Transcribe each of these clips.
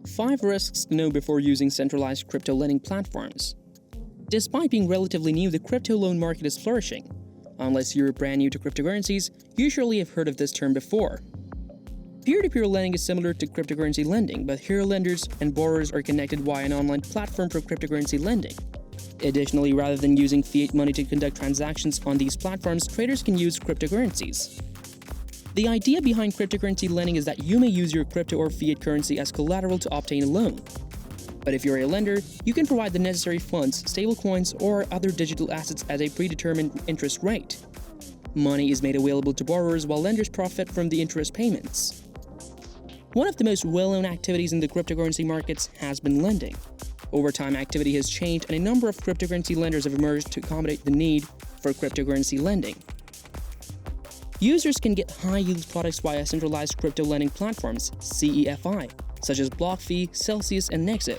5 risks to know before using centralized crypto lending platforms. Despite being relatively new, the crypto loan market is flourishing. Unless you're brand new to cryptocurrencies, you surely have heard of this term before. Peer-to-peer lending is similar to cryptocurrency lending, but here lenders and borrowers are connected via an online platform for cryptocurrency lending. Additionally, rather than using fiat money to conduct transactions on these platforms, traders can use cryptocurrencies. The idea behind cryptocurrency lending is that you may use your crypto or fiat currency as collateral to obtain a loan. But if you're a lender, you can provide the necessary funds, stablecoins, or other digital assets at a predetermined interest rate. Money is made available to borrowers while lenders profit from the interest payments. One of the most well-known activities in the cryptocurrency markets has been lending. Over time, activity has changed and a number of cryptocurrency lenders have emerged to accommodate the need for cryptocurrency lending. Users can get high-yield products via centralized crypto lending platforms, CEFI, such as BlockFi, Celsius, and Nexo.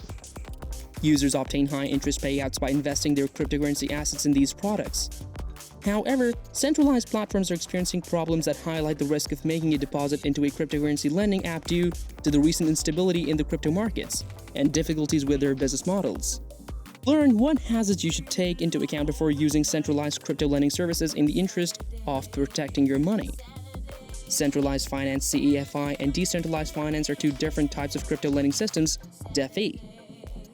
Users obtain high-interest payouts by investing their cryptocurrency assets in these products. However, centralized platforms are experiencing problems that highlight the risk of making a deposit into a cryptocurrency lending app due to the recent instability in the crypto markets and difficulties with their business models. Learn what hazards you should take into account before using centralized crypto lending services in the interest of protecting your money. Centralized finance, CEFI, and decentralized finance are 2 different types of crypto lending systems, DeFi.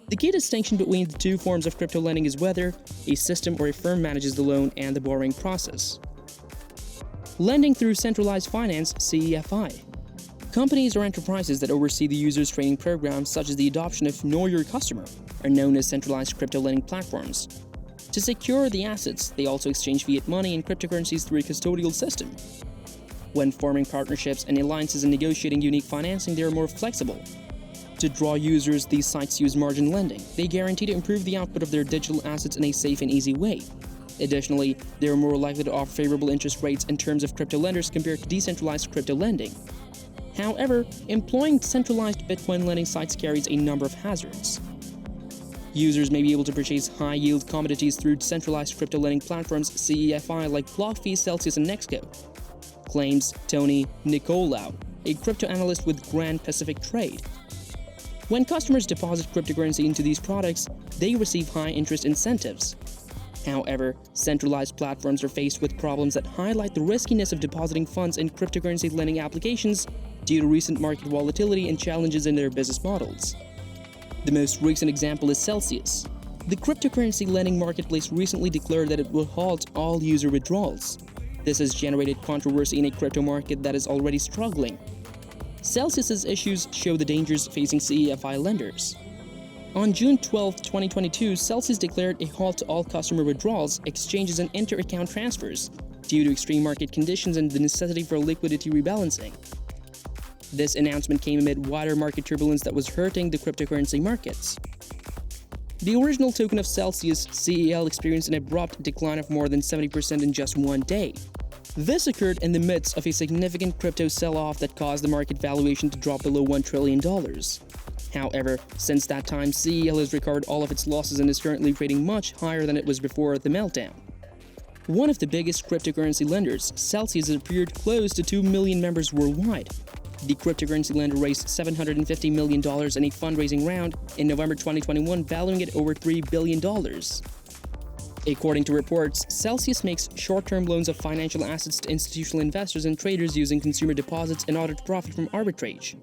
The key distinction between the 2 forms of crypto lending is whether a system or a firm manages the loan and the borrowing process. Lending through centralized finance, CEFI. Companies or enterprises that oversee the user's training programs, such as the adoption of Know Your Customer, are known as centralized crypto lending platforms. To secure the assets, they also exchange fiat money and cryptocurrencies through a custodial system. When forming partnerships and alliances and negotiating unique financing, they are more flexible. To draw users, these sites use margin lending. They guarantee to improve the output of their digital assets in a safe and easy way. Additionally, they are more likely to offer favorable interest rates in terms of crypto lenders compared to decentralized crypto lending. However, employing centralized Bitcoin lending sites carries a number of hazards. Users may be able to purchase high-yield commodities through centralized crypto lending platforms, CEFI, like BlockFi, Celsius, and Nexo, claims Tony Nicolau, a crypto analyst with Grand Pacific Trade. When customers deposit cryptocurrency into these products, they receive high interest incentives. However, centralized platforms are faced with problems that highlight the riskiness of depositing funds in cryptocurrency lending applications due to recent market volatility and challenges in their business models. The most recent example is Celsius. The cryptocurrency lending marketplace recently declared that it will halt all user withdrawals. This has generated controversy in a crypto market that is already struggling. Celsius's issues show the dangers facing CEFI lenders. On June 12, 2022, Celsius declared a halt to all customer withdrawals, exchanges, and inter-account transfers due to extreme market conditions and the necessity for liquidity rebalancing. This announcement came amid wider market turbulence that was hurting the cryptocurrency markets. The original token of Celsius, CEL, experienced an abrupt decline of more than 70% in just one day. This occurred in the midst of a significant crypto sell-off that caused the market valuation to drop below $1 trillion. However, since that time, CEL has recovered all of its losses and is currently trading much higher than it was before the meltdown. One of the biggest cryptocurrency lenders, Celsius, has appeared close to 2 million members worldwide. The cryptocurrency lender raised $750 million in a fundraising round in November 2021, valuing it over $3 billion. According to reports, Celsius makes short-term loans of financial assets to institutional investors and traders using consumer deposits in order to profit from arbitrage,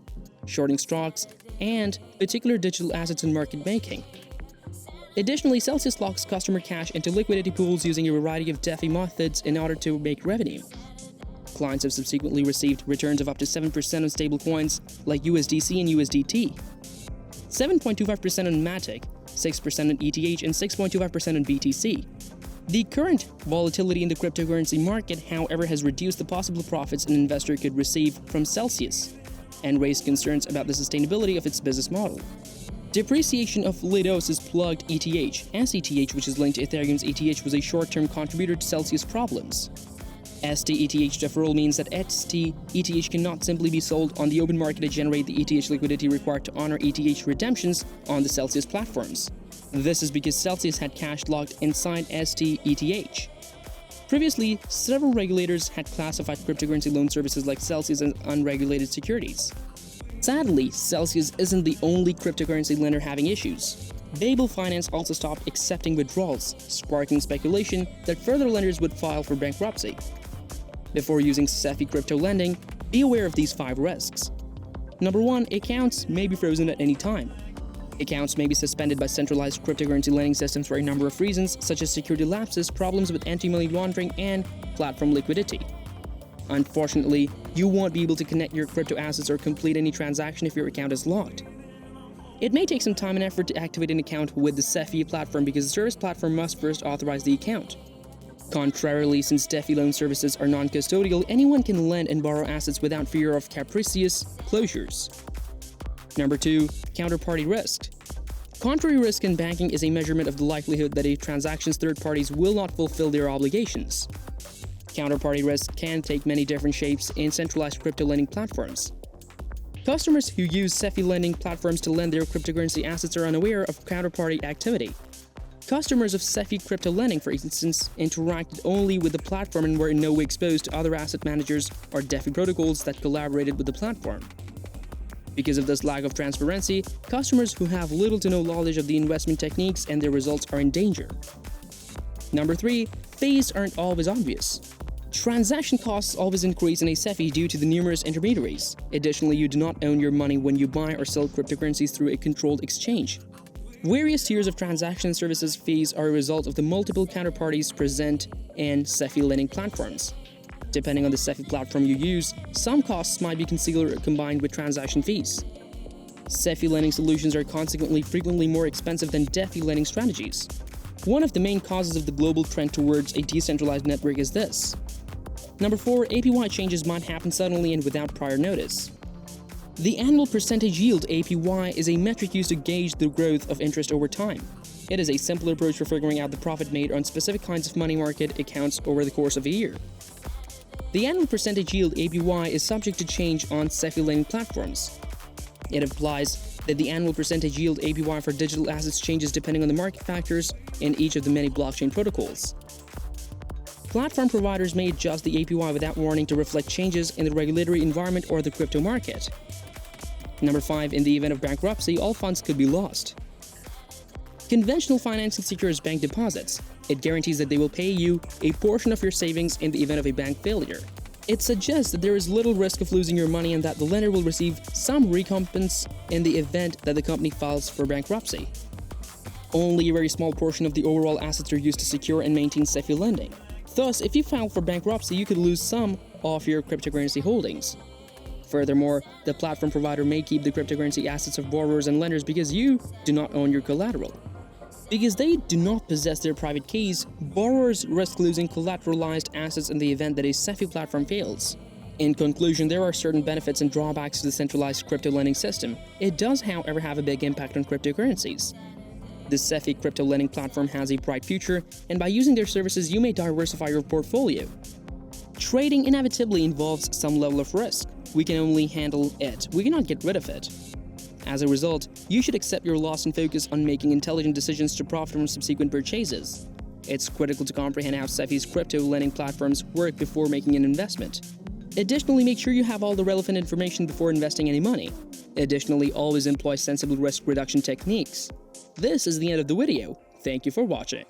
shorting stocks, and particular digital assets in market making. Additionally, Celsius locks customer cash into liquidity pools using a variety of DeFi methods in order to make revenue. Clients have subsequently received returns of up to 7% on stablecoins like USDC and USDT, 7.25% on Matic, 6% on ETH, and 6.25% on BTC. The current volatility in the cryptocurrency market, however, has reduced the possible profits an investor could receive from Celsius and raised concerns about the sustainability of its business model. Depreciation of Lidos's plugged ETH, SETH, which is linked to Ethereum's ETH, was a short-term contributor to Celsius problems. STETH deferral means that STETH cannot simply be sold on the open market to generate the ETH liquidity required to honor ETH redemptions on the Celsius platforms. This is because Celsius had cash locked inside STETH. Previously, several regulators had classified cryptocurrency loan services like Celsius as unregulated securities. Sadly, Celsius isn't the only cryptocurrency lender having issues. Babel Finance also stopped accepting withdrawals, sparking speculation that further lenders would file for bankruptcy. Before using SEFI crypto lending, be aware of these 5 risks. Number 1. Accounts may be frozen at any time. Accounts may be suspended by centralized cryptocurrency lending systems for a number of reasons, such as security lapses, problems with anti-money laundering, and platform liquidity. Unfortunately, you won't be able to connect your crypto assets or complete any transaction if your account is locked. It may take some time and effort to activate an account with the SEFI platform because the service platform must first authorize the account. Contrarily, since DeFi loan services are non-custodial, anyone can lend and borrow assets without fear of capricious closures. Number 2. Counterparty risk. Contrary risk in banking is a measurement of the likelihood that a transaction's third parties will not fulfill their obligations. Counterparty risk can take many different shapes in centralized crypto lending platforms. Customers who use SEFI lending platforms to lend their cryptocurrency assets are unaware of counterparty activity. Customers of SEFI crypto lending, for instance, interacted only with the platform and were in no way exposed to other asset managers or DeFi protocols that collaborated with the platform. Because of this lack of transparency, customers who have little to no knowledge of the investment techniques and their results are in danger. Number 3. Fees aren't always obvious. Transaction costs always increase in a SEFI due to the numerous intermediaries. Additionally, you do not own your money when you buy or sell cryptocurrencies through a controlled exchange. Various tiers of transaction services fees are a result of the multiple counterparties present in SEFI lending platforms. Depending on the SEFI platform you use, some costs might be concealed or combined with transaction fees. SEFI lending solutions are consequently frequently more expensive than DeFi lending strategies. One of the main causes of the global trend towards a decentralized network is this. Number 4. APY changes might happen suddenly and without prior notice. The annual percentage yield APY is a metric used to gauge the growth of interest over time. It is a simple approach for figuring out the profit made on specific kinds of money market accounts over the course of a year. The annual percentage yield APY is subject to change on SEFI lending platforms. It implies that the annual percentage yield APY for digital assets changes depending on the market factors in each of the many blockchain protocols. Platform providers may adjust the APY without warning to reflect changes in the regulatory environment or the crypto market. Number 5. In the event of bankruptcy, all funds could be lost. Conventional financing secures bank deposits. It guarantees that they will pay you a portion of your savings in the event of a bank failure. It suggests that there is little risk of losing your money and that the lender will receive some recompense in the event that the company files for bankruptcy. Only a very small portion of the overall assets are used to secure and maintain SEFI lending. Thus, if you file for bankruptcy, you could lose some of your cryptocurrency holdings. Furthermore, the platform provider may keep the cryptocurrency assets of borrowers and lenders because you do not own your collateral. Because they do not possess their private keys, borrowers risk losing collateralized assets in the event that a SEFI platform fails. In conclusion, there are certain benefits and drawbacks to the centralized crypto lending system. It does, however, have a big impact on cryptocurrencies. The SEFI crypto lending platform has a bright future, and by using their services, you may diversify your portfolio. Trading inevitably involves some level of risk. We can only handle it. We cannot get rid of it. As a result, you should accept your loss and focus on making intelligent decisions to profit from subsequent purchases. It's critical to comprehend how SEFI's crypto lending platforms work before making an investment. Additionally, make sure you have all the relevant information before investing any money. Additionally, always employ sensible risk reduction techniques. This is the end of the video. Thank you for watching.